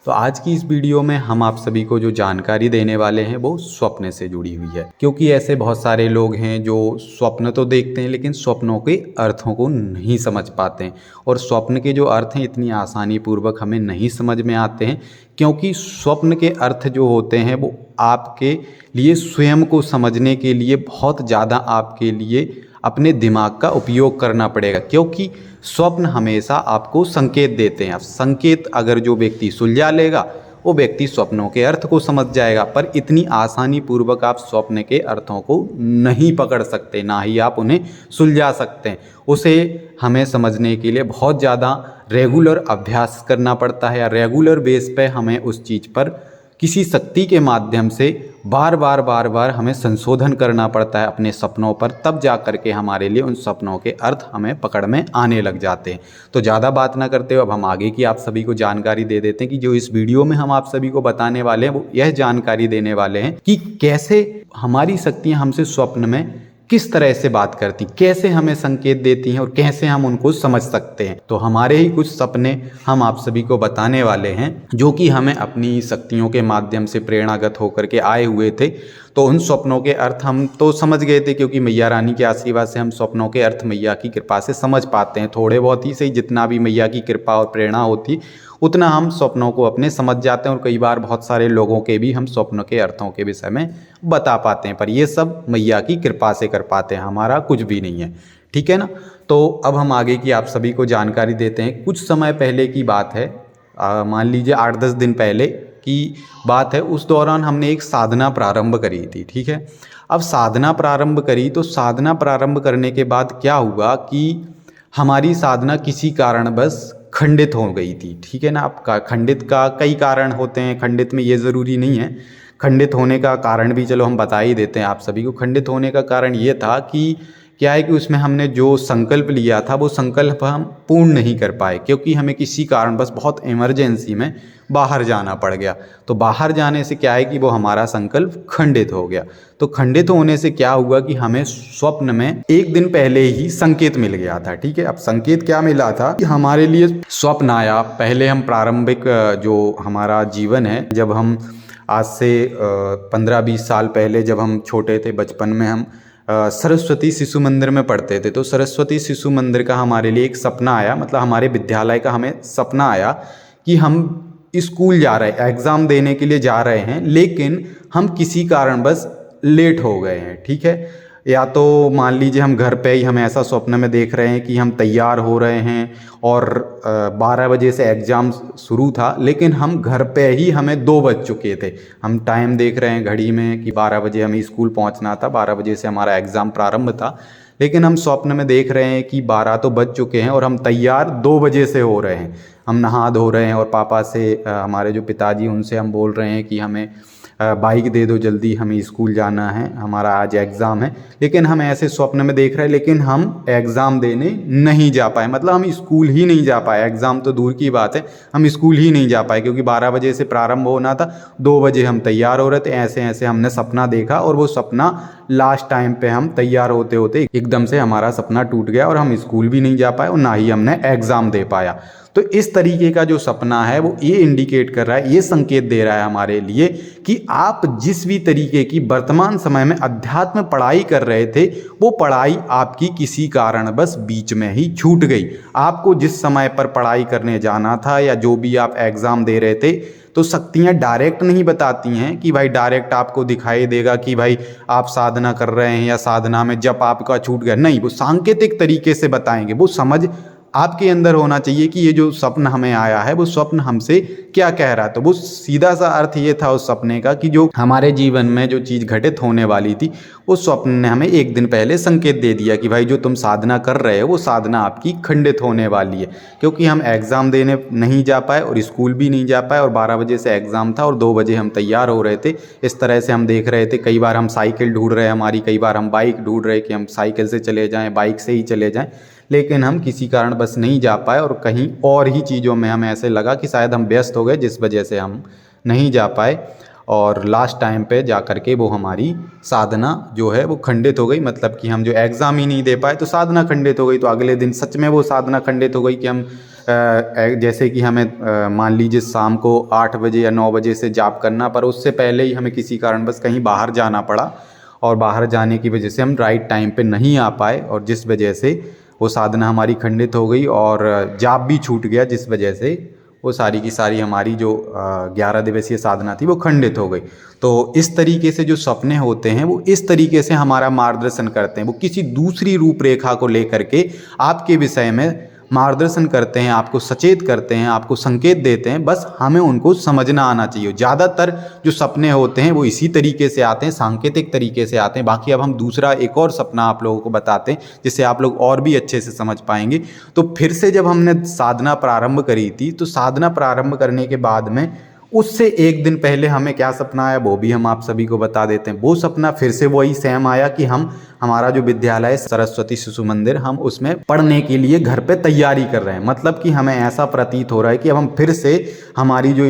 तो आज की इस वीडियो में हम आप सभी को जो जानकारी देने वाले हैं वो स्वप्न से जुड़ी हुई है, क्योंकि ऐसे बहुत सारे लोग हैं जो स्वप्न तो देखते हैं लेकिन स्वप्नों के अर्थों को नहीं समझ पाते हैं। और स्वप्न के जो अर्थ हैं इतनी आसानी पूर्वक हमें नहीं समझ में आते हैं, क्योंकि स्वप्न के अर्थ जो होते हैं वो आपके लिए स्वयं को समझने के लिए बहुत ज़्यादा आपके लिए अपने दिमाग का उपयोग करना पड़ेगा, क्योंकि स्वप्न हमेशा आपको संकेत देते हैं। अब संकेत अगर जो व्यक्ति सुलझा लेगा वो व्यक्ति स्वप्नों के अर्थ को समझ जाएगा, पर इतनी आसानी पूर्वक आप स्वप्न के अर्थों को नहीं पकड़ सकते, ना ही आप उन्हें सुलझा सकते हैं। उसे हमें समझने के लिए बहुत ज़्यादा रेगुलर अभ्यास करना पड़ता है, या रेगुलर बेस पे हमें उस चीज़ पर किसी शक्ति के माध्यम से बार बार हमें संशोधन करना पड़ता है अपने सपनों पर, तब जा कर के हमारे लिए उन सपनों के अर्थ हमें पकड़ में आने लग जाते हैं। तो ज़्यादा बात ना करते हुए अब हम आगे की आप सभी को जानकारी दे देते हैं कि जो इस वीडियो में हम आप सभी को बताने वाले हैं वो यह जानकारी देने वाले हैं कि कैसे हमारी शक्तियाँ हमसे स्वप्न में किस तरह से बात करती, कैसे हमें संकेत देती हैं और कैसे हम उनको समझ सकते हैं। तो हमारे ही कुछ सपने हम आप सभी को बताने वाले हैं जो कि हमें अपनी शक्तियों के माध्यम से प्रेरणागत होकर के आए हुए थे। तो उन स्वप्नों के अर्थ हम तो समझ गए थे, क्योंकि मैया रानी के आशीर्वाद से हम स्वप्नों के अर्थ मैया की कृपा से समझ पाते हैं। थोड़े बहुत ही सही, जितना भी मैया की कृपा और प्रेरणा होती उतना हम स्वप्नों को अपने समझ जाते हैं, और कई बार बहुत सारे लोगों के भी हम स्वप्न के अर्थों के विषय में बता पाते हैं। पर ये सब मैया की कृपा से कर पाते हैं, हमारा कुछ भी नहीं है, ठीक है ना। तो अब हम आगे की आप सभी को जानकारी देते हैं। कुछ समय पहले की बात है, मान लीजिए 8-10 दिन पहले की बात है। उस दौरान हमने एक साधना प्रारंभ करी थी, ठीक है। अब साधना प्रारंभ करी तो साधना प्रारंभ करने के बाद क्या हुआ कि हमारी साधना किसी कारणवश खंडित हो गई थी, ठीक है ना। अब खंडित का कई कारण होते हैं, खंडित में ये ज़रूरी नहीं है। खंडित होने का कारण भी चलो हम बता ही देते हैं आप सभी को। खंडित होने का कारण ये था कि क्या है कि उसमें हमने जो संकल्प लिया था वो संकल्प हम पूर्ण नहीं कर पाए, क्योंकि हमें किसी कारण बस बहुत इमरजेंसी में बाहर जाना पड़ गया। तो बाहर जाने से क्या है कि वो हमारा संकल्प खंडित हो गया। तो खंडित होने से क्या हुआ कि हमें स्वप्न में एक दिन पहले ही संकेत मिल गया था, ठीक है। अब संकेत क्या मिला था कि हमारे लिए स्वप्न आया। पहले हम प्रारंभिक जो हमारा जीवन है, जब हम आज से 15-20 साल पहले जब हम छोटे थे, बचपन में हम सरस्वती शिशु मंदिर में पढ़ते थे। तो सरस्वती शिशु मंदिर का हमारे लिए एक सपना आया, मतलब हमारे विद्यालय का हमें सपना आया कि हम स्कूल जा रहे हैं, एग्ज़ाम देने के लिए जा रहे हैं, लेकिन हम किसी कारणवश लेट हो गए हैं, ठीक है। या तो मान लीजिए हम घर पे ही हम ऐसा स्वप्न में देख रहे हैं कि हम तैयार हो रहे हैं और 12 बजे से एग्ज़ाम शुरू था, लेकिन हम घर पे ही हमें 2 बज चुके थे। हम टाइम देख रहे हैं घड़ी में कि 12 बजे हमें स्कूल पहुंचना था, 12 बजे से हमारा एग्ज़ाम प्रारंभ था, लेकिन हम स्वप्न में देख रहे हैं कि 12 तो बज चुके हैं और हम तैयार 2 बजे से हो रहे हैं। हम नहा धो रहे हैं और पापा से, हमारे जो पिताजी, उनसे हम बोल रहे हैं कि हमें बाइक दे दो, जल्दी हमें स्कूल जाना है, हमारा आज एग्ज़ाम है। लेकिन हम ऐसे स्वप्न में देख रहे हैं, लेकिन हम एग्ज़ाम देने नहीं जा पाए, मतलब हम स्कूल ही नहीं जा पाए। एग्ज़ाम तो दूर की बात है, हम स्कूल ही नहीं जा पाए, क्योंकि 12 बजे से प्रारंभ होना था, 2 बजे हम तैयार हो रहे थे। ऐसे ऐसे हमने सपना देखा, और वो सपना लास्ट टाइम पे हम तैयार होते होते एकदम से हमारा सपना टूट गया, और हम स्कूल भी नहीं जा पाए और ना ही हमने एग्ज़ाम दे पाया। तो इस तरीके का जो सपना है वो ये इंडिकेट कर रहा है, ये संकेत दे रहा है हमारे लिए कि आप जिस भी तरीके की वर्तमान समय में अध्यात्म पढ़ाई कर रहे थे, वो पढ़ाई आपकी किसी कारणवश बीच में ही छूट गई। आपको जिस समय पर पढ़ाई करने जाना था, या जो भी आप एग्ज़ाम दे रहे थे, तो शक्तियाँ डायरेक्ट नहीं बताती हैं कि भाई डायरेक्ट आपको दिखाई देगा कि भाई आप साधना कर रहे हैं या साधना में जप आपका छूट गया, नहीं। वो सांकेतिक तरीके से बताएंगे। वो समझ आपके अंदर होना चाहिए कि ये जो स्वप्न हमें आया है वो स्वप्न हमसे क्या कह रहा है। तो वो सीधा सा अर्थ ये था उस सपने का कि जो हमारे जीवन में जो चीज़ घटित होने वाली थी, उस स्वप्न ने हमें एक दिन पहले संकेत दे दिया कि भाई जो तुम साधना कर रहे हो वो साधना आपकी खंडित होने वाली है। क्योंकि हम एग्ज़ाम देने नहीं जा पाए और स्कूल भी नहीं जा पाए, और 12 बजे से एग्ज़ाम था और 2 बजे हम तैयार हो रहे थे। इस तरह से हम देख रहे थे, कई बार हम साइकिल ढूंढ रहे हैं हमारी, कई बार हम बाइक ढूंढ रहे हैं कि हम साइकिल से चले जाएँ, बाइक से ही चले जाएँ, लेकिन हम किसी कारण बस नहीं जा पाए, और कहीं और ही चीज़ों में हमें ऐसे लगा कि शायद हम व्यस्त हो गए, जिस वजह से हम नहीं जा पाए। और लास्ट टाइम पे जा कर के वो हमारी साधना जो है वो खंडित हो गई, मतलब कि हम जो एग्ज़ाम ही नहीं दे पाए तो साधना खंडित हो गई। तो अगले दिन सच में वो साधना खंडित हो गई कि हम जैसे कि हमें मान लीजिए शाम को 8 बजे या 9 बजे से जाप करना, पर उससे पहले ही हमें किसी कारणवश कहीं बाहर जाना पड़ा और बाहर जाने की वजह से हम राइट टाइम पे नहीं आ पाए और जिस वजह से वो साधना हमारी खंडित हो गई और जाप भी छूट गया, जिस वजह से वो सारी की सारी हमारी जो 11 दिवसीय साधना थी वो खंडित हो गई। तो इस तरीके से जो सपने होते हैं वो इस तरीके से हमारा मार्गदर्शन करते हैं, वो किसी दूसरी रूपरेखा को लेकर के आपके विषय में मार्गदर्शन करते हैं, आपको सचेत करते हैं, आपको संकेत देते हैं, बस हमें उनको समझना आना चाहिए। ज़्यादातर जो सपने होते हैं वो इसी तरीके से आते हैं, सांकेतिक तरीके से आते हैं। बाकी अब हम दूसरा एक और सपना आप लोगों को बताते हैं जिससे आप लोग और भी अच्छे से समझ पाएंगे। तो फिर से जब हमने साधना प्रारंभ करी थी, तो साधना प्रारंभ करने के बाद में उससे एक दिन पहले हमें क्या सपना आया वो भी हम आप सभी को बता देते हैं। वो सपना फिर से वही सेम आया कि हमारा जो विद्यालय है सरस्वती शिशु मंदिर, हम उसमें पढ़ने के लिए घर पे तैयारी कर रहे हैं। मतलब कि हमें ऐसा प्रतीत हो रहा है कि अब हम फिर से हमारी जो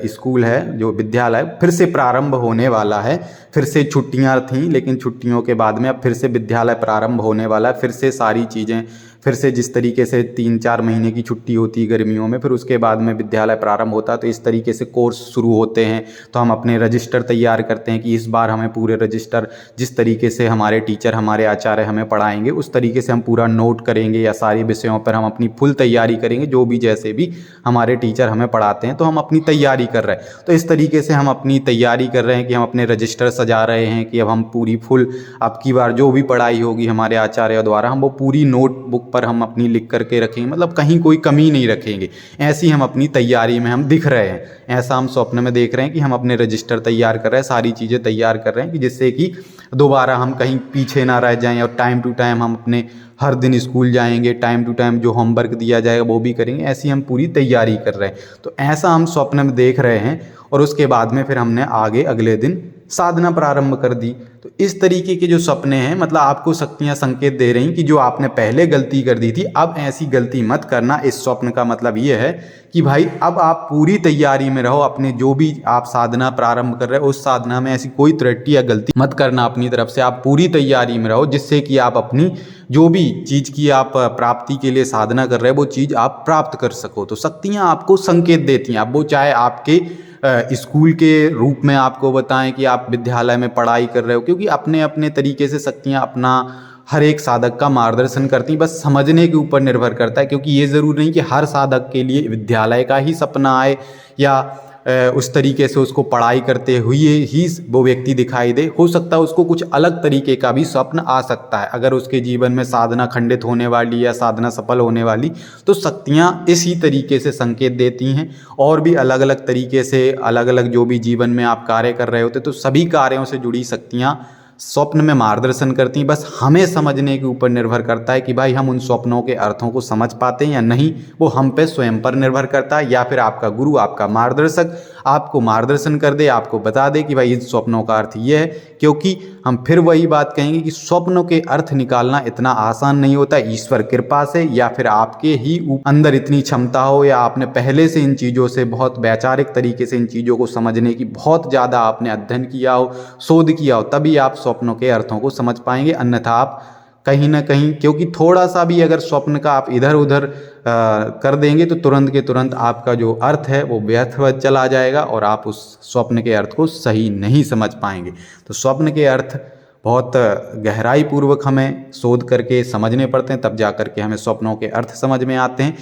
स्कूल है, जो विद्यालय फिर से प्रारंभ होने वाला है। फिर से छुट्टियां थीं, लेकिन छुट्टियों के बाद में अब फिर से विद्यालय प्रारंभ होने वाला है। फिर से सारी चीज़ें, फिर से जिस तरीके से 3-4 महीने की छुट्टी होती है गर्मियों में, फिर उसके बाद में विद्यालय प्रारंभ होता है। तो इस तरीके से कोर्स शुरू होते हैं। तो हम अपने रजिस्टर तैयार करते हैं कि इस बार हमें पूरे रजिस्टर, जिस तरीके से हमारे टीचर, हमारे आचार्य हमें पढ़ाएंगे उस तरीके से हम पूरा नोट करेंगे, या सारे विषयों पर हम अपनी फुल तैयारी करेंगे। जो भी जैसे भी हमारे टीचर हमें पढ़ाते हैं तो हम अपनी तैयारी कर रहे हैं। तो इस तरीके से हम अपनी तैयारी कर रहे हैं कि हम अपने रजिस्टर सजा रहे हैं कि अब हम पूरी फुल, अब की बार जो भी पढ़ाई होगी हमारे आचार्य द्वारा, हम वो पूरी नोटबुक पर हम अपनी लिख करके रखेंगे, मतलब कहीं कोई कमी नहीं रखेंगे। ऐसी हम अपनी तैयारी में हम दिख रहे हैं, ऐसा हम स्वप्न में देख रहे हैं कि हम अपने रजिस्टर तैयार कर रहे हैं, सारी चीज़ें तैयार कर रहे हैं कि जिससे कि दोबारा हम कहीं पीछे ना रह जाएं और टाइम टू टाइम हम अपने हर दिन स्कूल जाएंगे, टाइम टू टाइम जो होमवर्क दिया जाएगा वो भी करेंगे। ऐसी हम पूरी तैयारी कर रहे हैं। तो ऐसा हम स्वप्न में देख रहे हैं और उसके बाद में फिर हमने आगे अगले दिन साधना प्रारंभ कर दी। तो इस तरीके के जो सपने हैं, मतलब आपको शक्तियां संकेत दे रही कि जो आपने पहले गलती कर दी थी अब ऐसी गलती मत करना। इस स्वप्न का मतलब ये है कि भाई अब आप पूरी तैयारी में रहो, अपने जो भी आप साधना प्रारंभ कर रहे हो उस साधना में ऐसी कोई त्रुटि या गलती मत करना अपनी तरफ से। आप पूरी तैयारी में रहो जिससे कि आप अपनी जो भी चीज़ की आप प्राप्ति के लिए साधना कर रहे हो वो चीज़ आप प्राप्त कर सको। तो शक्तियाँ आपको संकेत देती हैं। अब वो चाहे आपके स्कूल के रूप में आपको बताएं कि आप विद्यालय में पढ़ाई कर रहे हो, क्योंकि अपने अपने तरीके से शक्तियाँ अपना हर एक साधक का मार्गदर्शन करती हैं। बस समझने के ऊपर निर्भर करता है, क्योंकि ये ज़रूरी नहीं कि हर साधक के लिए विद्यालय का ही सपना आए या उस तरीके से उसको पढ़ाई करते हुए ही वो व्यक्ति दिखाई दे। हो सकता है उसको कुछ अलग तरीके का भी स्वप्न आ सकता है। अगर उसके जीवन में साधना खंडित होने वाली या साधना सफल होने वाली, तो शक्तियाँ इसी तरीके से संकेत देती हैं। और भी अलग अलग तरीके से अलग अलग जो भी जीवन में आप कार्य कर रहे होते तो सभी कार्यों से जुड़ी शक्तियाँ स्वप्न में मार्गदर्शन करती हैं। बस हमें समझने के ऊपर निर्भर करता है कि भाई हम उन स्वप्नों के अर्थों को समझ पाते हैं या नहीं। वो हम पे स्वयं पर निर्भर करता है, या फिर आपका गुरु, आपका मार्गदर्शक आपको मार्गदर्शन कर दे, आपको बता दे कि भाई इन स्वप्नों का अर्थ ये है। क्योंकि हम फिर वही बात कहेंगे कि स्वप्नों के अर्थ निकालना इतना आसान नहीं होता। ईश्वर कृपा से या फिर आपके ही अंदर इतनी क्षमता हो, या आपने पहले से इन चीज़ों से बहुत वैचारिक तरीके से इन चीज़ों को समझने की बहुत ज़्यादा आपने अध्ययन किया हो, शोध किया हो, तभी आप स्वप्नों के अर्थों को समझ पाएंगे। अन्यथा आप कहीं ना कहीं, क्योंकि थोड़ा सा भी अगर स्वप्न का आप इधर उधर कर देंगे तो तुरंत के तुरंत आपका जो अर्थ है वो व्यर्थ चला जाएगा और आप उस स्वप्न के अर्थ को सही नहीं समझ पाएंगे। तो स्वप्न के अर्थ बहुत गहराई पूर्वक हमें शोध करके समझने पड़ते हैं, तब जा करके हमें स्वप्नों के अर्थ समझ में आते हैं।